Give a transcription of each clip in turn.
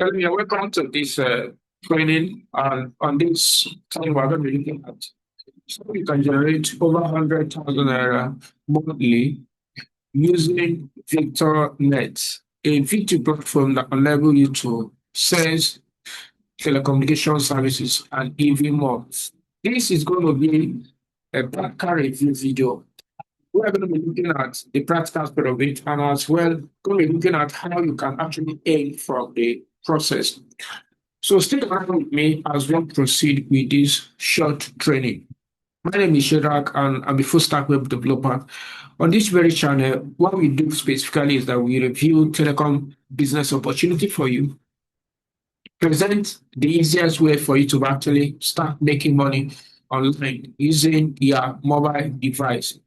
Hello, yeah, welcome to this training. On this time, we're going to be looking at so you can generate over 100,000 naira monthly using VictorNet, a VT platform that enable you to send telecommunication services and even more. This is going to be a practical review video. We're going to be looking at the practical aspect of it and as well going to be looking at how you can actually earn from the process. So stick around with me as we proceed with this short training. My name is Shedrack and I'm a full stack web developer. On this very channel, what we do specifically is that we review telecom business opportunity for you, present the easiest way for you to actually start making money online using your mobile device.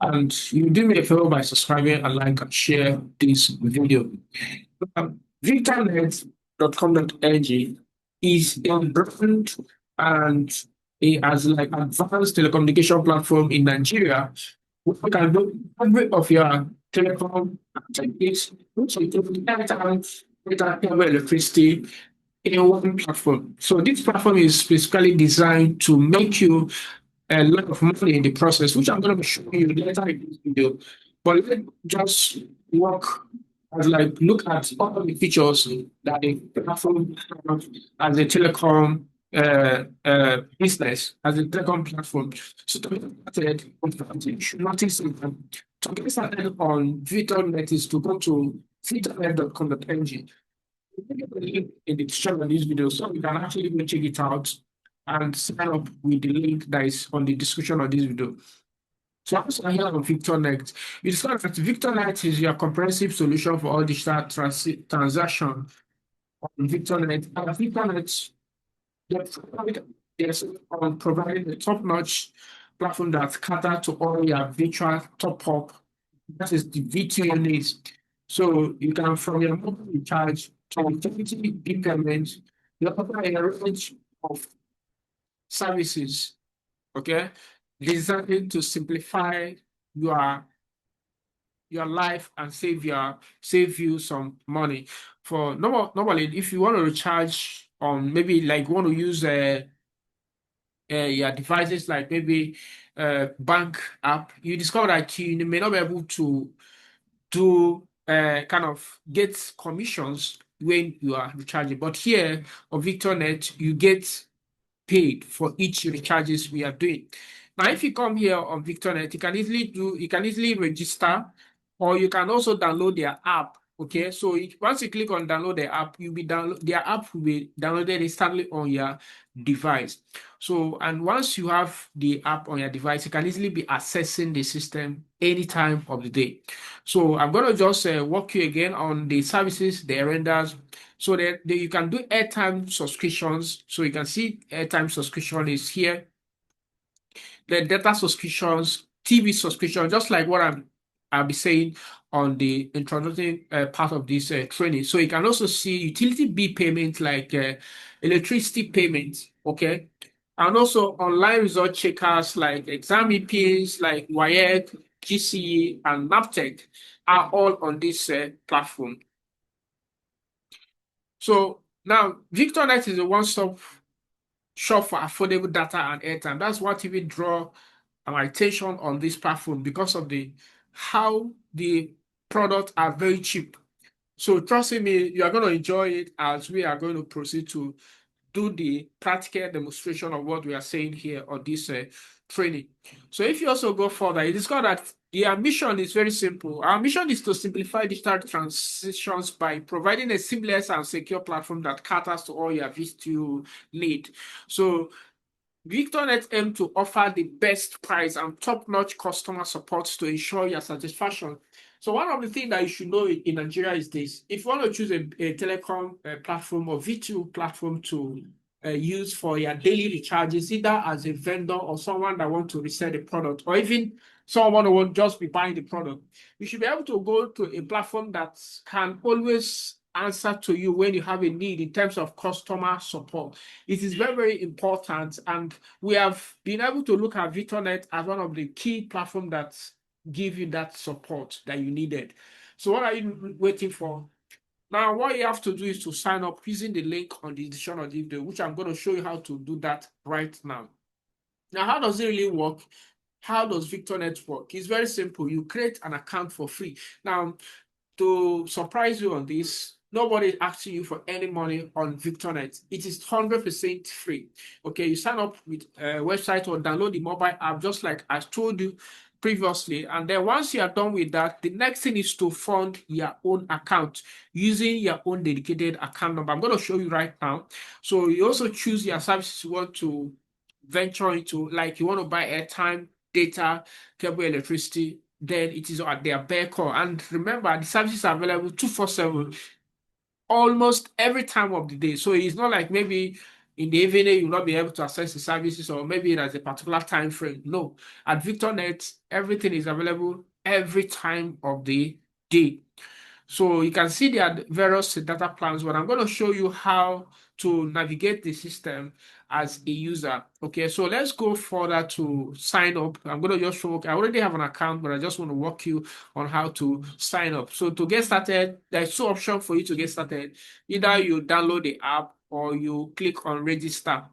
And you do me a favor by subscribing and like and share this video. VictorNet.com.ng is a brand and it has like advanced telecommunication platform in Nigeria. We can do every of your telecom activities, which include airtime, data, cable, electricity in one platform. So this platform is specifically designed to make you a lot of money in the process, which I'm going to be showing you later in this video. But let's just work as like look at all the features that the platform have as a telecom business, as a telecom platform. So to get started, you should notice to get started on VictorNet is to go to victornet.com.ng. In the description of this video, so you can actually go check it out and sign up with the link that is on the description of this video. So I'm also here on VictorNet. You discover that VictorNet is your comprehensive solution for all digital transaction on VictorNet. And VictorNet, is on providing a top-notch platform that caters to all your virtual top-up. That is the VTO needs. So you can, from your mobile recharge to utility bill payments, you offer a range of services, okay, designed to simplify your life and save you some money. For normally, if you want to recharge on maybe like you want to use your devices like maybe bank app, you discover that you may not be able to do kind of get commissions when you are recharging. But here on VictorNet, you get paid for each recharges we are doing. Now, if you come here on VictorNet, you can easily register, or you can also download their app. Okay, so once you click on download the app, their app will be downloaded instantly on your device. So, and once you have the app on your device, you can easily be accessing the system any time of the day. So, I'm going to just walk you again on the services they renders. So that you can do airtime subscriptions. So you can see airtime subscription is here. The data subscriptions, TV subscription, just like what I'll be saying on the introductory part of this training. So you can also see utility bill payment like electricity payment, okay? And also online result checkers like exam EPs like WAEC, GCE, and NAPTEC are all on this platform. So now VictorNet is a one-stop shop for affordable data and airtime. That's what even draw my attention on this platform because of the how the products are very cheap. So trust me, you are going to enjoy it as we are going to proceed to do the practical demonstration of what we are saying here on this training. So if you also go further, you discover that our mission is very simple. Our mission is to simplify digital transitions by providing a seamless and secure platform that caters to all your VTU need. So VictorNet aim to offer the best price and top-notch customer support to ensure your satisfaction. So one of the things that you should know in Nigeria is this. If you want to choose a telecom platform or V2 platform to use for your daily recharges, either as a vendor or someone that want to resell the product, or even someone who won't just be buying the product, you should be able to go to a platform that can always answer to you when you have a need in terms of customer support. It is very, very important. And we have been able to look at VictorNet as one of the key platforms that give you that support that you needed. So what are you waiting for? Now, what you have to do is to sign up using the link on the description of the video, which I'm going to show you how to do that right now. Now, how does it really work? How does VictorNet work? It's very simple. You create an account for free. Now, to surprise you on this, nobody is asking you for any money on VictorNet. It is 100% free. Okay, you sign up with a website or download the mobile app, just like I told you previously. And then once you are done with that, the next thing is to fund your own account using your own dedicated account number. I'm going to show you right now. So you also choose your services you want to venture into, like you want to buy airtime, data, cable, electricity, then it is at their bare call. And remember, the services are available 247 almost every time of the day. So it's not like maybe in the evening you'll not be able to access the services, or maybe there's a particular time frame. No, at VictorNet, everything is available every time of the day. So you can see there are various data plans, but I'm going to show you how to navigate the system as a user. Okay, so let's go further to sign up. I'm going to just show, I already have an account, but I just want to walk you on how to sign up. So to get started, there's two options for you to get started. Either you download the app or you click on register.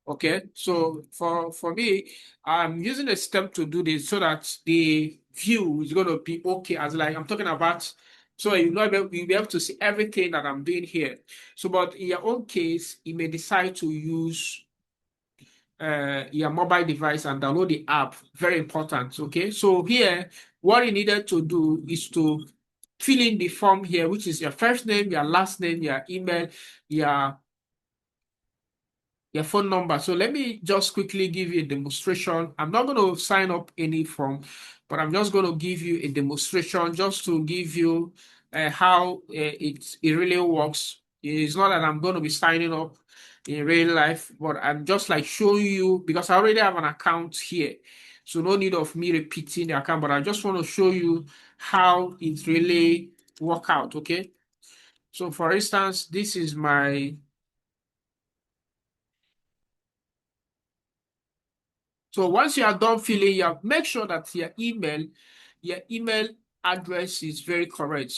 Okay, so for me, I'm using a step to do this so that the view is going to be okay. As like I'm talking about, so you'll be able to see everything that I'm doing here. So, but in your own case, you may decide to use your mobile device and download the app. Very important. Okay, so here, what you needed to do is to fill in the form here, which is your first name, your last name, your email, your phone number. So let me just quickly give you a demonstration. I'm not going to sign up any form, but I'm just going to give you a demonstration just to give you how it really works. It's not that I'm going to be signing up in real life, but I'm just like showing you because I already have an account here. So no need of me repeating the account, but I just want to show you how it really work out. Okay. So for instance, this is my. So once you are done filling, you have make sure that your email address is very correct.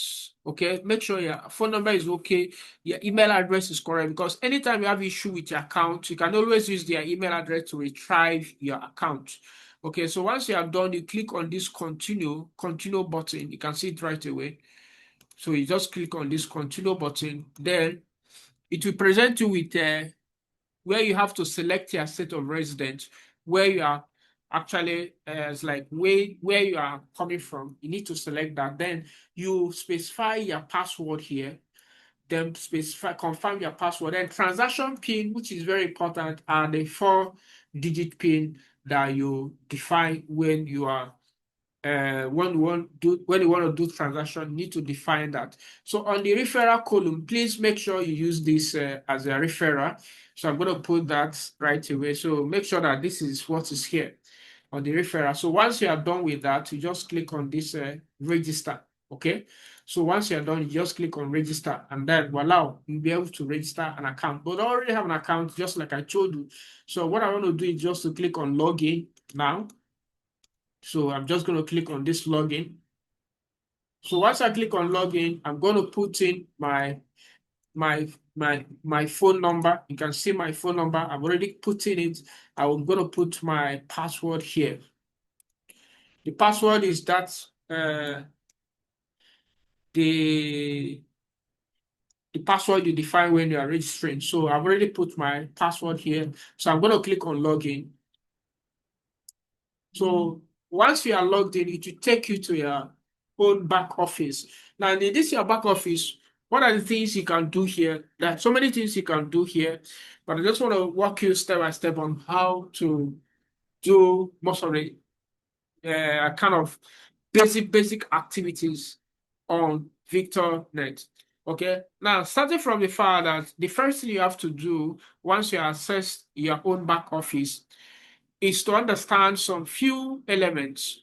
Okay, make sure your phone number is okay, your email address is correct, because anytime you have issue with your account, you can always use their email address to retrieve your account. Okay, so once you are done, you click on this continue button. You can see it right away. So you just click on this continue button, then it will present you with where you have to select your state of residence, where you are actually, it's like where you are coming from. You need to select that. Then you specify your password here. Then confirm your password. Then transaction PIN, which is very important, and a 4-digit PIN that you define when you are when you want to do transaction, you need to define that. So on the referral column, please make sure you use this as a referral. So I'm going to put that right away. So make sure that this is what is here on the referral. So once you are done with that, you just click on this register. Okay. So once you're done, you just click on register, and then voila, you'll be able to register an account. But I already have an account, just like I told you. So what I want to do is just to click on login now. So I'm just going to click on this login. So once I click on login, I'm going to put in my phone number. You can see my phone number. I've already put in it. I'm going to put my password here. The password is that the password you define when you are registering. So I've already put my password here. So I'm going to click on login. So once you are logged in, it will take you to your own back office. Now, in this your back office, what are the things you can do here? There are so many things you can do here, but I just want to walk you step by step on how to do most of the kind of basic activities on VictorNet. Okay. Now, starting from the fact that the first thing you have to do once you access your own back office is to understand some few elements,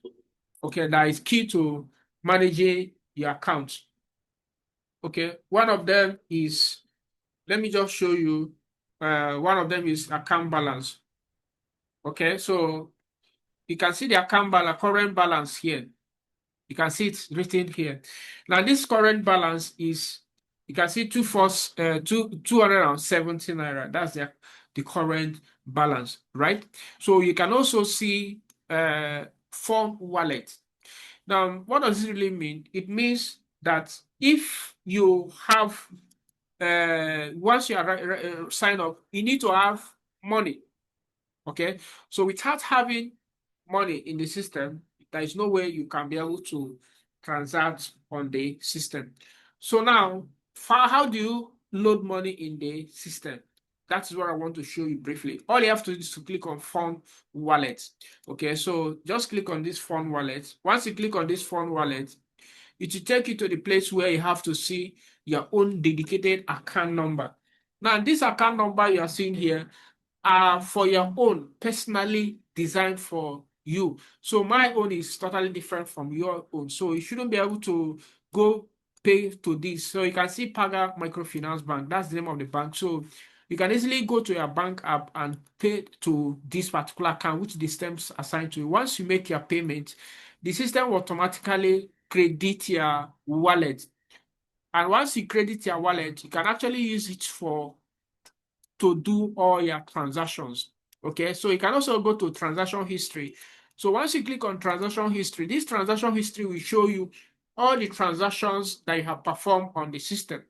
okay, that is key to managing your account. Okay, one of them is, let me just show you, one of them is account balance. Okay, so you can see the account balance, current balance here. You can see it written here. Now this current balance is, you can see 270 naira. That's the current balance, right? So you can also see phone wallet. Now, what does it really mean? It means that if you have once you are signed up, you need to have money. Okay, so without having money in the system, there is no way you can be able to transact on the system. So now, how do you load money in the system? That is what I want to show you briefly. All you have to do is to click on Phone Wallet. Okay, so just click on this Phone Wallet. Once you click on this Phone Wallet, it will take you to the place where you have to see your own dedicated account number. Now, this account number you are seeing here are for your own, personally designed for you. So my own is totally different from your own. So you shouldn't be able to go pay to this. So you can see Paga Microfinance Bank. That's the name of the bank. So you can easily go to your bank app and pay to this particular account, which the stems assigned to you. Once you make your payment, the system will automatically credit your wallet. And once you credit your wallet, you can actually use it to do all your transactions. Okay, so you can also go to transaction history. So once you click on transaction history, this transaction history will show you all the transactions that you have performed on the system.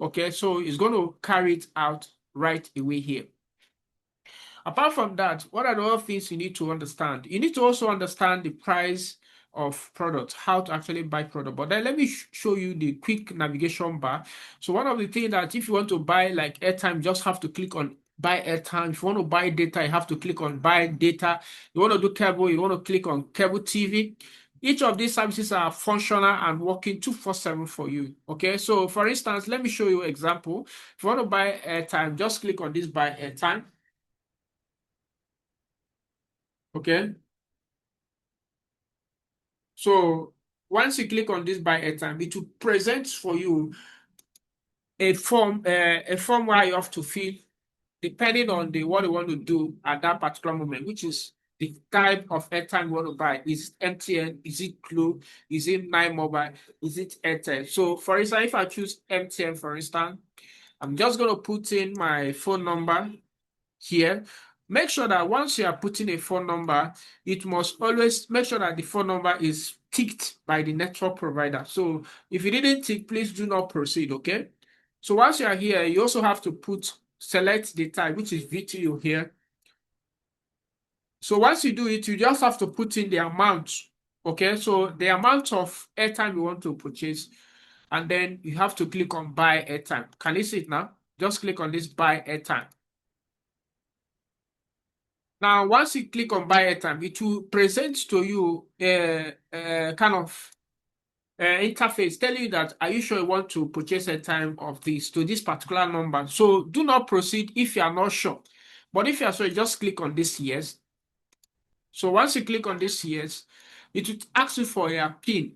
Okay, so it's going to carry it out right away here. Apart from that, what are the other things you need to understand? You need to also understand the price of products, how to actually buy product. But then let me show you the quick navigation bar. So one of the things that if you want to buy like airtime, you just have to click on buy airtime. If you want to buy data, you have to click on buy data. You want to do cable, you want to click on cable TV. Each of these services are functional and working 24/7 for you. Okay, so for instance, let me show you an example. If you want to buy airtime, just click on this buy airtime. Okay. So once you click on this buy airtime, it will present for you a form where you have to fill depending on the what you want to do at that particular moment, which is the type of airtime you want to buy. Is it MTN? Is it Glo? Is it Nine Mobile? Is it Airtel? So for instance, if I choose MTN, for instance, I'm just going to put in my phone number here. Make sure that once you are putting a phone number, it must always make sure that the phone number is ticked by the network provider. So if you didn't tick, please do not proceed, okay? So once you are here, you also have to select the type, which is VTO here. So once you do it, you just have to put in the amount, okay? So the amount of airtime you want to purchase, and then you have to click on buy airtime. Can you see it now? Just click on this buy airtime. Now, once you click on buy airtime, it will present to you a kind of interface telling you that are you sure you want to purchase airtime of this to this particular number. So do not proceed if you are not sure. But if you are sure, you just click on this yes. So once you click on this yes, it will ask you for your PIN.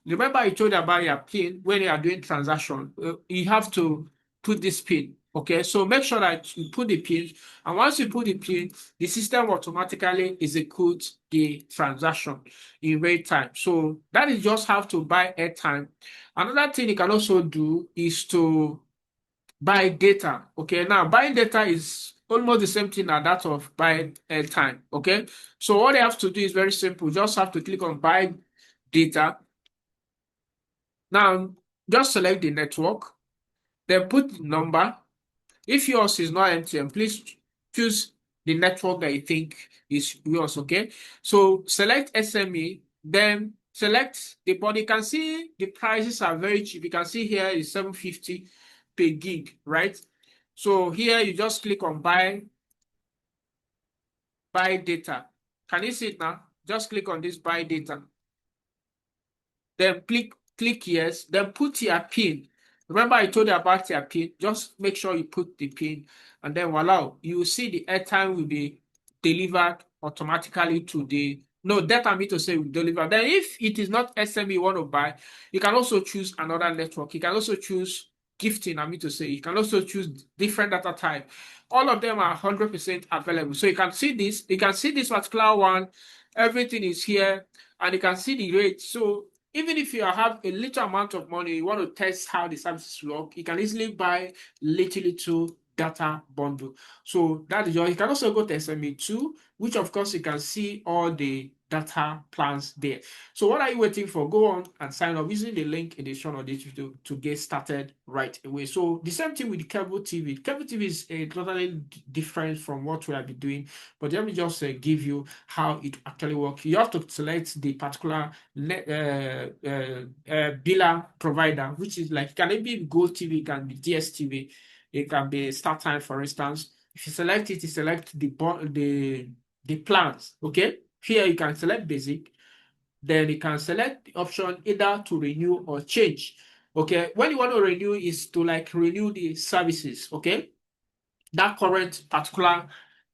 Remember I told you about your PIN when you are doing transaction. You have to put this PIN. Okay, so make sure that you put the PIN, and once you put the PIN, the system automatically executes the transaction in real time. So that is just how to buy airtime. Another thing you can also do is to buy data. Okay, now buying data is almost the same thing as that of buying airtime. Okay, so what you have to do is very simple. You just have to click on buy data. Now, just select the network, then put the number. If yours is not MTN, please choose the network that you think is yours, okay? So select SME, then select the body. You can see the prices are very cheap. You can see here is 750 per gig, right? So here you just click on buy data. Can you see it now? Just click on this buy data. Then click yes, then put your PIN. Remember I told you about your PIN. Just make sure you put the PIN, and then voila, you will see the airtime will be delivered automatically to the data I mean to say will deliver. Then if it is not SME you want to buy, you can also choose another network. You can also choose gifting, I mean to say. You can also choose different data type. All of them are 100% available. So you can see this particular one, everything is here, and you can see the rate. So even if you have a little amount of money, you want to test how the services work, you can easily buy little data bundle. So that is your, you can also go to SMA2, which of course you can see all the data plans there. So what are you waiting for? Go on and sign up using the link in the show notes to get started right away. So the same thing with the cable TV. Cable TV is totally different from what we have been doing, but let me just give you how it actually works. You have to select the particular biller provider, which is like, can it be GoTV, it can be DSTV, it can be StarTime, for instance. If you select it, you select the plans. Okay, here you can select basic, then you can select the option either to renew or change. Okay, when you want to renew is to like renew the services. Okay, that current particular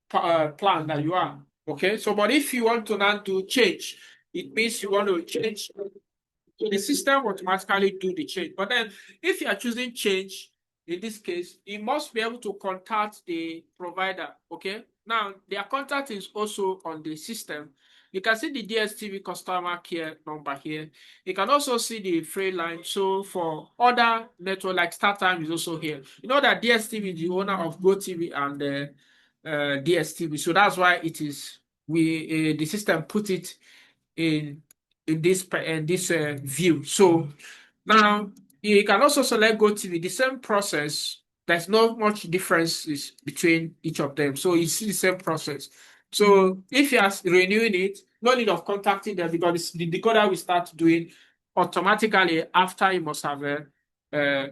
plan that you are. Okay, so but if you want to now do change, it means you want to change. So the system will automatically do the change. But then if you are choosing change, in this case, you must be able to contact the provider. Okay. Now their contact is also on the system. You can see the DSTV customer care number here. You can also see the free line. So for other network like StarTime is also here. You know that DSTV is the owner of GoTV and DSTV. So that's why it is the system put it in this view. So now you can also select GoTV. The same process. There's not much differences between each of them. So you see the same process. So if you are renewing it, no need of contacting them because the decoder will start doing automatically after you must have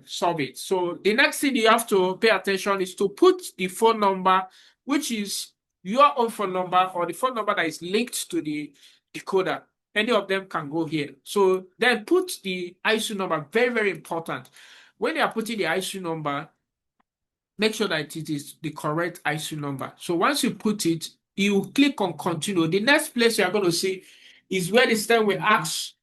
solved it. So the next thing you have to pay attention is to put the phone number, which is your own phone number or the phone number that is linked to the decoder. Any of them can go here. So then put the ISO number, very, very important. When you are putting the ISO number, make sure that it is the correct ISO number. So once you put it, you click on continue. The next place you are going to see is where the system will ask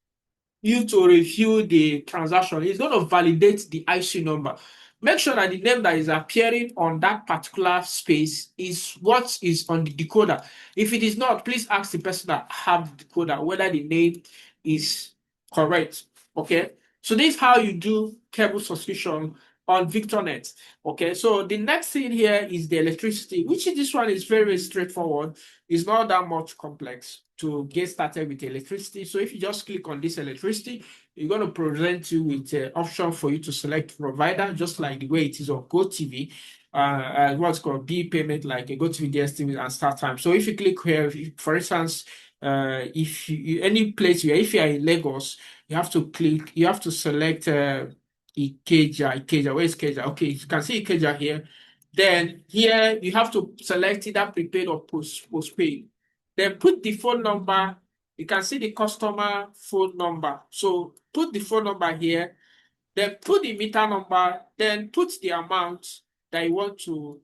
you to review the transaction. It's going to validate the IC number. Make sure that the name that is appearing on that particular space is what is on the decoder. If it is not, please ask the person that have the decoder whether the name is correct. Okay. So this is how you do cable subscription on VictorNet. Okay. So the next thing here is the electricity, which this one is very straightforward. It's not that much complex to get started with electricity. So if you just click on this electricity, you're going to present you with an option for you to select provider, just like the way it is on GoTV. What's called B payment, like a GoTV, DSTV, and StarTime. So if you click here, for instance, if any place where if you are in Lagos, you have to click, you have to select Ikeja. Where is Ikeja? Okay, you can see Ikeja here. Then here you have to select either prepaid or postpaid. Then put the phone number. You can see the customer phone number. So put the phone number here. Then put the meter number. Then put the amount that you want to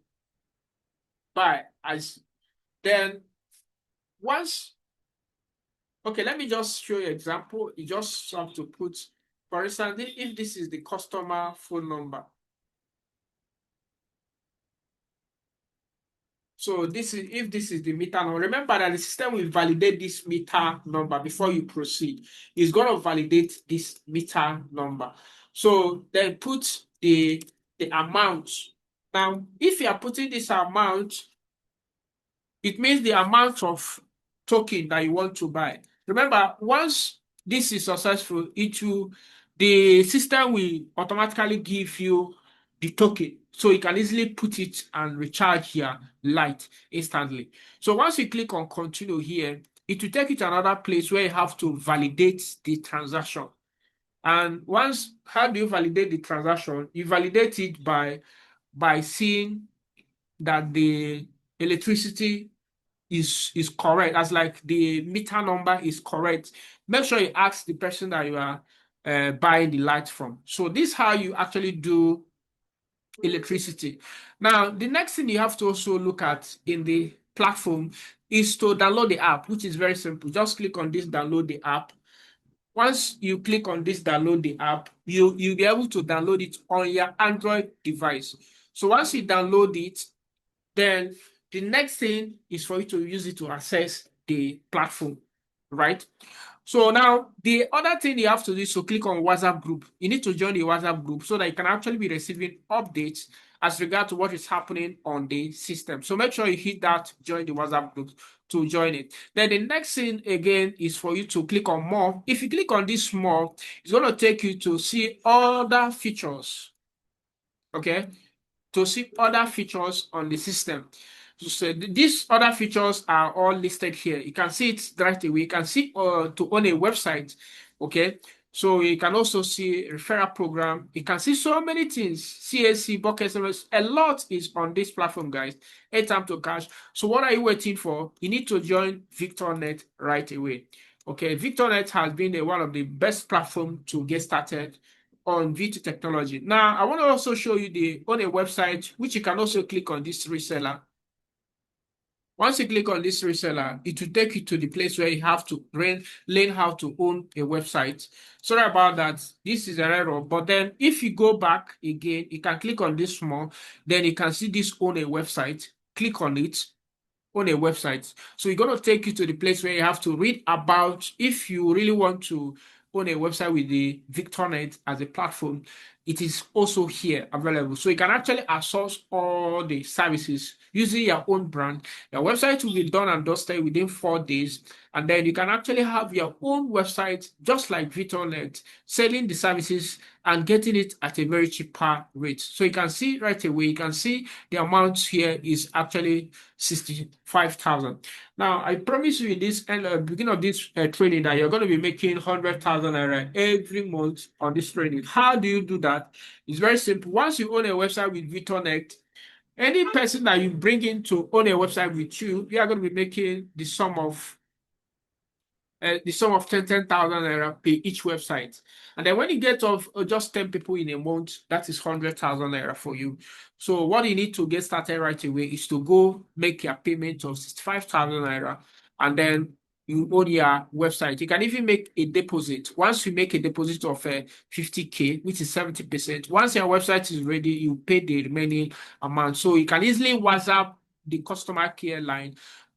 buy. As then once, okay, let me just show you an example. You just have to put, for instance, if this is the customer phone number. So this is if this is the meter number. Remember that the system will validate this meter number before you proceed. It's going to validate this meter number. So then put the amount. Now, if you are putting this amount, it means the amount of token that you want to buy. Remember, once this is successful, the system will automatically give you the token. So you can easily put it and recharge your light instantly. So once you click on continue here, it will take you to another place where you have to validate the transaction. And once, how do you validate the transaction? You validate it by seeing that the electricity is correct, as like the meter number is correct. Make sure you ask the person that you are buying the light from. So this is how you actually do electricity. Now, the next thing you have to also look at in the platform is to download the app, which is very simple. Just click on this download the app. Once you click on this download the app, you'll be able to download it on your Android device. So once you download it, then the next thing is for you to use it to access the platform, right? So now the other thing you have to do is to click on WhatsApp group. You need to join the WhatsApp group so that you can actually be receiving updates as regard to what is happening on the system. So make sure you hit that join the WhatsApp group to join it. Then the next thing again is for you to click on more. If you click on this more, it's going to take you to see other features. Okay, to see other features on the system. So these other features are all listed here. You can see it right away. You can see to own a website. Okay. So you can also see referral program. You can see so many things. CAC, bulk SMS, a lot is on this platform, guys. Airtime to cash. So what are you waiting for? You need to join VictorNet right away. Okay, VictorNet has been one of the best platforms to get started on V2 technology. Now, I want to also show you the on a website, which you can also click on this reseller. Once you click on this reseller, it will take you to the place where you have to learn how to own a website. Sorry about that. This is an error. But then if you go back again, you can click on this more. Then you can see this own a website. Click on it. On a website. So it's going to take you to the place where you have to read about if you really want to own a website with the VictorNet as a platform. It is also here available. So you can actually access all the services using your own brand. Your website will be done and dusted within 4 days. And then you can actually have your own website, just like VictorNet, selling the services and getting it at a very cheaper rate. So you can see right away, you can see the amount here is actually 65,000. Now, I promise you in this beginning of this training that you're going to be making 100,000 naira every month on this training. How do you do that? It's very simple. Once you own a website with VictorNet, any person that you bring in to own a website with you, you are going to be making the sum of 10,000 naira per each website. And then when you get of just 10 people in a month, that is 100,000 naira for you. So what you need to get started right away is to go make your payment of 65,000 naira, and then you own your website. You can even make a deposit. Once you make a deposit of 50K, which is 70%, once your website is ready, you pay the remaining amount. So you can easily WhatsApp the customer care line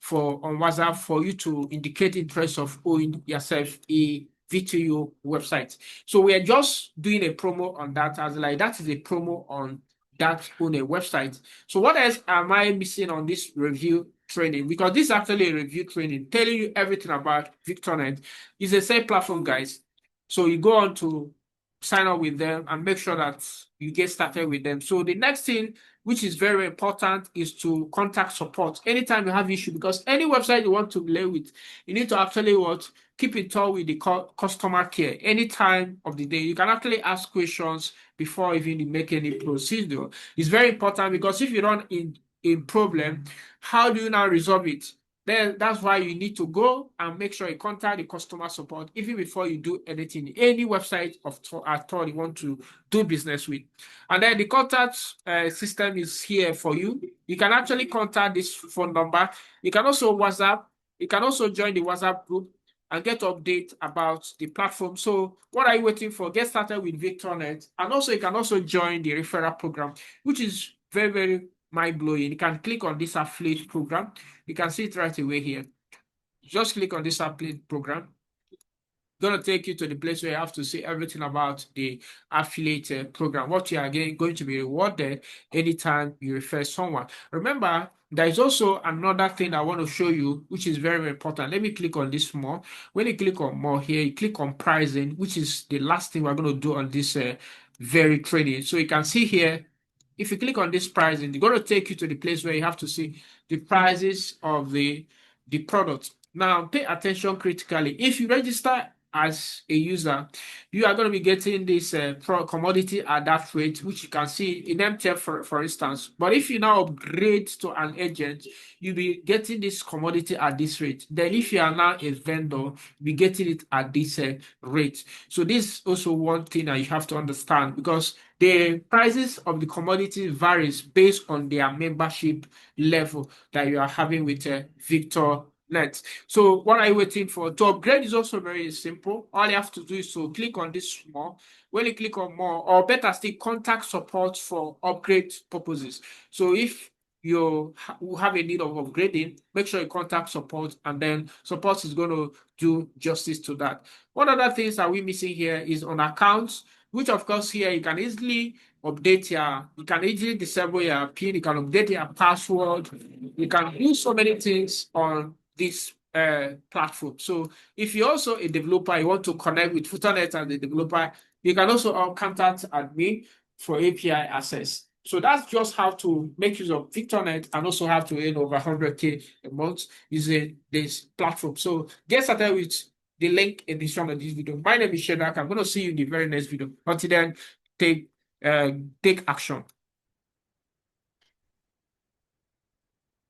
on WhatsApp for you to indicate interest of owning yourself a VTO website. So we are just doing a promo on that, as like that is a promo on that on a website. So what else am I missing on this review training? Because this is actually a review training telling you everything about VictorNet. It's a safe platform, guys. So you go on to sign up with them and make sure that you get started with them. So the next thing, which is very important, is to contact support anytime you have issue, because any website you want to play with, you need to actually keep in touch with the customer care any time of the day. You can actually ask questions before even you make any procedure. It's very important, because if you run in a problem, how do you now resolve it? Then that's why you need to go and make sure you contact the customer support even before you do anything, any website at all you want to do business with. And then the contact system is here for you. You can actually contact this phone number. You can also WhatsApp. You can also join the WhatsApp group and get updates about the platform. So what are you waiting for? Get started with VictorNet. And also you can also join the referral program, which is very, very mind-blowing. You can click on this affiliate program. You can see it right away here. Just click on this affiliate program. Going to take you to the place where you have to see everything about the affiliate program, what you are going to be rewarded anytime you refer someone. Remember, there is also another thing I want to show you, which is very, very important. Let me click on this more. When you click on more here, you click on pricing, which is the last thing we're going to do on this very training. So you can see here, if you click on this pricing, it's going to take you to the place where you have to see the prices of the product. Now, pay attention critically. If you register as a user, you are going to be getting this commodity at that rate, which you can see in MTF, for instance. But if you now upgrade to an agent, you'll be getting this commodity at this rate. Then if you are now a vendor, you'll be getting it at this rate. So this is also one thing that you have to understand, because the prices of the commodity varies based on their membership level that you are having with VictorNet. So what are you waiting for? To upgrade is also very simple. All you have to do is to click on this more. When you click on more, or better still, contact support for upgrade purposes. So if will have a need of upgrading, make sure you contact support, and then support is going to do justice to that. One other things that we're missing here is on accounts, which of course here you can easily you can easily disable your PIN, you can update your password, you can do so many things on this platform. So if you're also a developer, you want to connect with Futurenet as a developer, you can also contact admin for API access. So that's just how to make use of VictorNet and also how to earn over 100K a month using this platform. So get started with the link in the description of this video. My name is Shedak. I'm going to see you in the very next video. Until then, take action.